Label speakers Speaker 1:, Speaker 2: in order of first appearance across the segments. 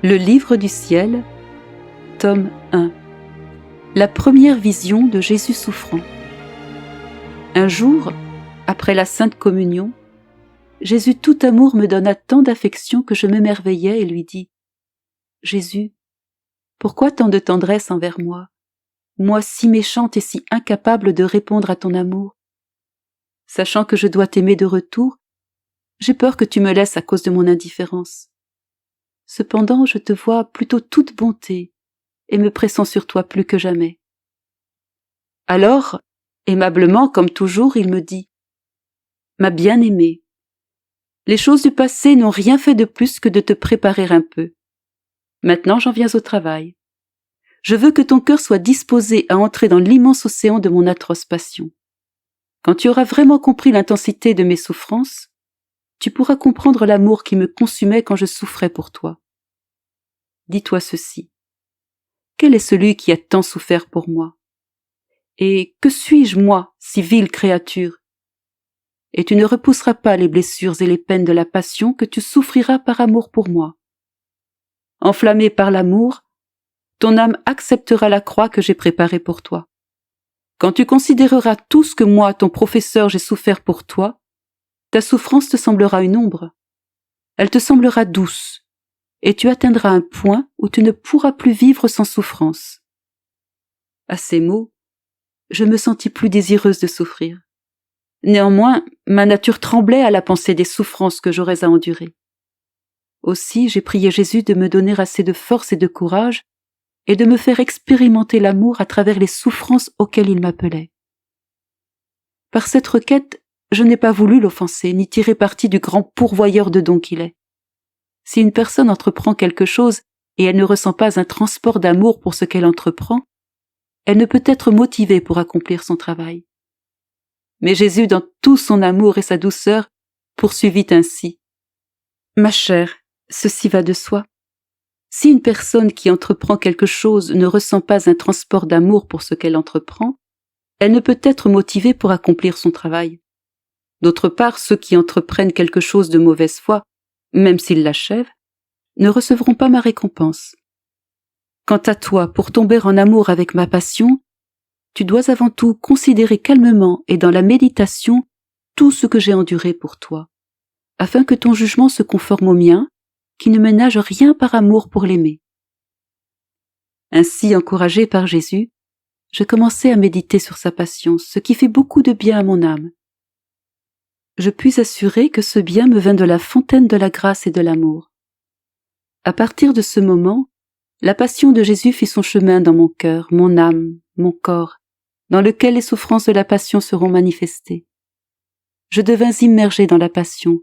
Speaker 1: Le livre du ciel, tome 1. La première vision de Jésus souffrant. Un jour, après la Sainte Communion, Jésus tout amour me donna tant d'affection que je m'émerveillai et lui dis : Jésus, pourquoi tant de tendresse envers moi, moi si méchante et si incapable de répondre à ton amour? Sachant que je dois t'aimer de retour, j'ai peur que tu me laisses à cause de mon indifférence. Cependant, je te vois plutôt toute bonté et me pressant sur toi plus que jamais. Alors, aimablement comme toujours, il me dit : Ma bien-aimée, les choses du passé n'ont rien fait de plus que de te préparer un peu. Maintenant, j'en viens au travail. Je veux que ton cœur soit disposé à entrer dans l'immense océan de mon atroce passion. Quand tu auras vraiment compris l'intensité de mes souffrances, tu pourras comprendre l'amour qui me consumait quand je souffrais pour toi. Dis-toi ceci. Quel est celui qui a tant souffert pour moi? Et que suis-je, moi, si vile créature? Et tu ne repousseras pas les blessures et les peines de la passion que tu souffriras par amour pour moi. Enflammé par l'amour, ton âme acceptera la croix que j'ai préparée pour toi. Quand tu considéreras tout ce que moi, ton professeur, j'ai souffert pour toi, ta souffrance te semblera une ombre. Elle te semblera douce, et tu atteindras un point où tu ne pourras plus vivre sans souffrance. À ces mots, je me sentis plus désireuse de souffrir. Néanmoins, ma nature tremblait à la pensée des souffrances que j'aurais à endurer. Aussi, j'ai prié Jésus de me donner assez de force et de courage et de me faire expérimenter l'amour à travers les souffrances auxquelles il m'appelait. Par cette requête, je n'ai pas voulu l'offenser ni tirer parti du grand pourvoyeur de dons qu'il est. Si une personne entreprend quelque chose et elle ne ressent pas un transport d'amour pour ce qu'elle entreprend, elle ne peut être motivée pour accomplir son travail. Mais Jésus, dans tout son amour et sa douceur, poursuivit ainsi : Ma chère, ceci va de soi. Si une personne qui entreprend quelque chose ne ressent pas un transport d'amour pour ce qu'elle entreprend, elle ne peut être motivée pour accomplir son travail. D'autre part, ceux qui entreprennent quelque chose de mauvaise foi, même s'ils l'achèvent, ne recevront pas ma récompense. Quant à toi, pour tomber en amour avec ma passion, tu dois avant tout considérer calmement et dans la méditation tout ce que j'ai enduré pour toi, afin que ton jugement se conforme au mien, qui ne ménage rien par amour pour l'aimer. Ainsi, encouragé par Jésus, je commençai à méditer sur sa passion, ce qui fait beaucoup de bien à mon âme. Je puis assurer que ce bien me vint de la fontaine de la grâce et de l'amour. À partir de ce moment, la passion de Jésus fit son chemin dans mon cœur, mon âme, mon corps, dans lequel les souffrances de la passion seront manifestées. Je devins immergé dans la passion,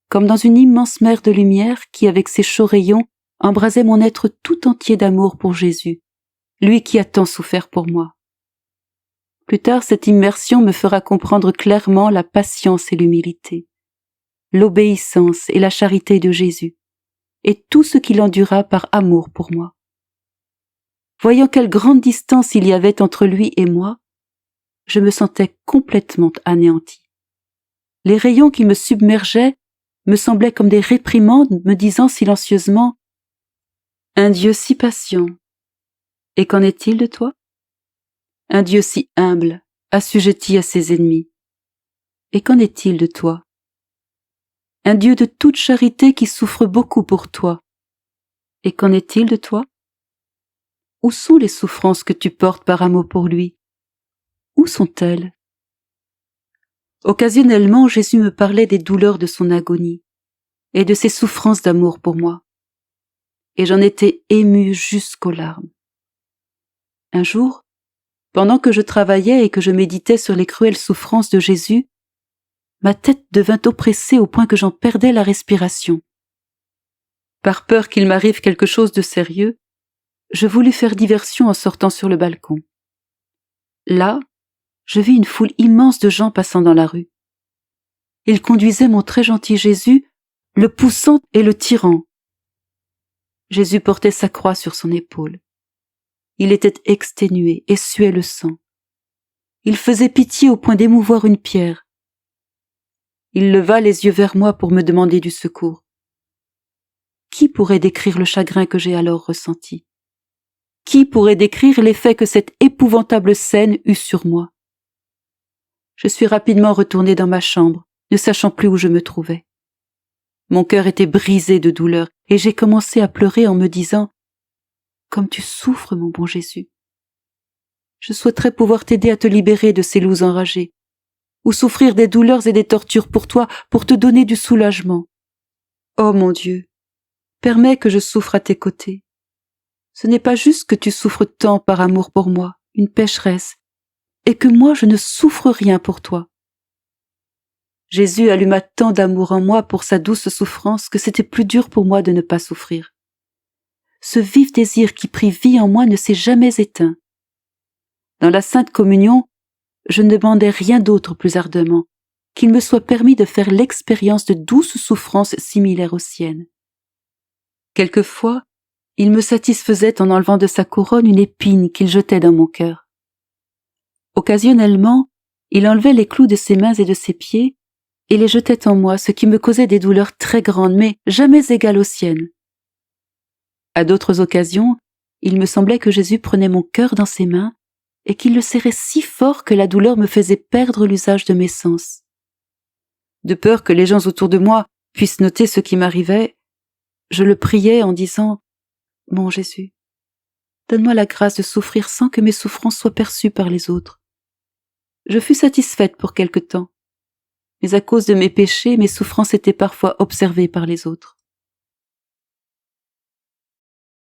Speaker 1: comme dans une immense mer de lumière qui, avec ses chauds rayons, embrasait mon être tout entier d'amour pour Jésus, lui qui a tant souffert pour moi. Plus tard, cette immersion me fera comprendre clairement la patience et l'humilité, l'obéissance et la charité de Jésus, et tout ce qu'il endura par amour pour moi. Voyant quelle grande distance il y avait entre lui et moi, je me sentais complètement anéanti. Les rayons qui me submergeaient me semblaient comme des réprimandes me disant silencieusement : Un Dieu si patient, et qu'en est-il de toi ? Un Dieu si humble, assujetti à ses ennemis, et qu'en est-il de toi ? Un Dieu de toute charité qui souffre beaucoup pour toi, et qu'en est-il de toi ? Où sont les souffrances que tu portes par amour pour lui ? Où sont-elles ? Occasionnellement, Jésus me parlait des douleurs de son agonie et de ses souffrances d'amour pour moi. Et j'en étais ému jusqu'aux larmes. Un jour, pendant que je travaillais et que je méditais sur les cruelles souffrances de Jésus, ma tête devint oppressée au point que j'en perdais la respiration. Par peur qu'il m'arrive quelque chose de sérieux, je voulus faire diversion en sortant sur le balcon. Là, je vis une foule immense de gens passant dans la rue. Ils conduisaient mon très gentil Jésus, le poussant et le tirant. Jésus portait sa croix sur son épaule. Il était exténué et suait le sang. Il faisait pitié au point d'émouvoir une pierre. Il leva les yeux vers moi pour me demander du secours. qui pourrait décrire le chagrin que j'ai alors ressenti? Qui pourrait décrire l'effet que cette épouvantable scène eut sur moi? Je suis rapidement retournée dans ma chambre, ne sachant plus où je me trouvais. Mon cœur était brisé de douleur et j'ai commencé à pleurer en me disant « Comme tu souffres, mon bon Jésus. Je souhaiterais pouvoir t'aider à te libérer de ces loups enragés, ou souffrir des douleurs et des tortures pour toi, pour te donner du soulagement. Oh mon Dieu, permets que je souffre à tes côtés. Ce n'est pas juste que tu souffres tant par amour pour moi, une pécheresse, et que moi je ne souffre rien pour toi. » Jésus alluma tant d'amour en moi pour sa douce souffrance que c'était plus dur pour moi de ne pas souffrir. Ce vif désir qui prit vie en moi ne s'est jamais éteint. Dans la Sainte Communion, je ne demandais rien d'autre plus ardemment qu'il me soit permis de faire l'expérience de douces souffrances similaires aux siennes. Quelquefois, il me satisfaisait en enlevant de sa couronne une épine qu'il jetait dans mon cœur. Occasionnellement, il enlevait les clous de ses mains et de ses pieds et les jetait en moi, ce qui me causait des douleurs très grandes, mais jamais égales aux siennes. À d'autres occasions, il me semblait que Jésus prenait mon cœur dans ses mains et qu'il le serrait si fort que la douleur me faisait perdre l'usage de mes sens. De peur que les gens autour de moi puissent noter ce qui m'arrivait, je le priais en disant « Mon Jésus, donne-moi la grâce de souffrir sans que mes souffrances soient perçues par les autres. » Je fus satisfaite pour quelque temps, mais à cause de mes péchés, mes souffrances étaient parfois observées par les autres.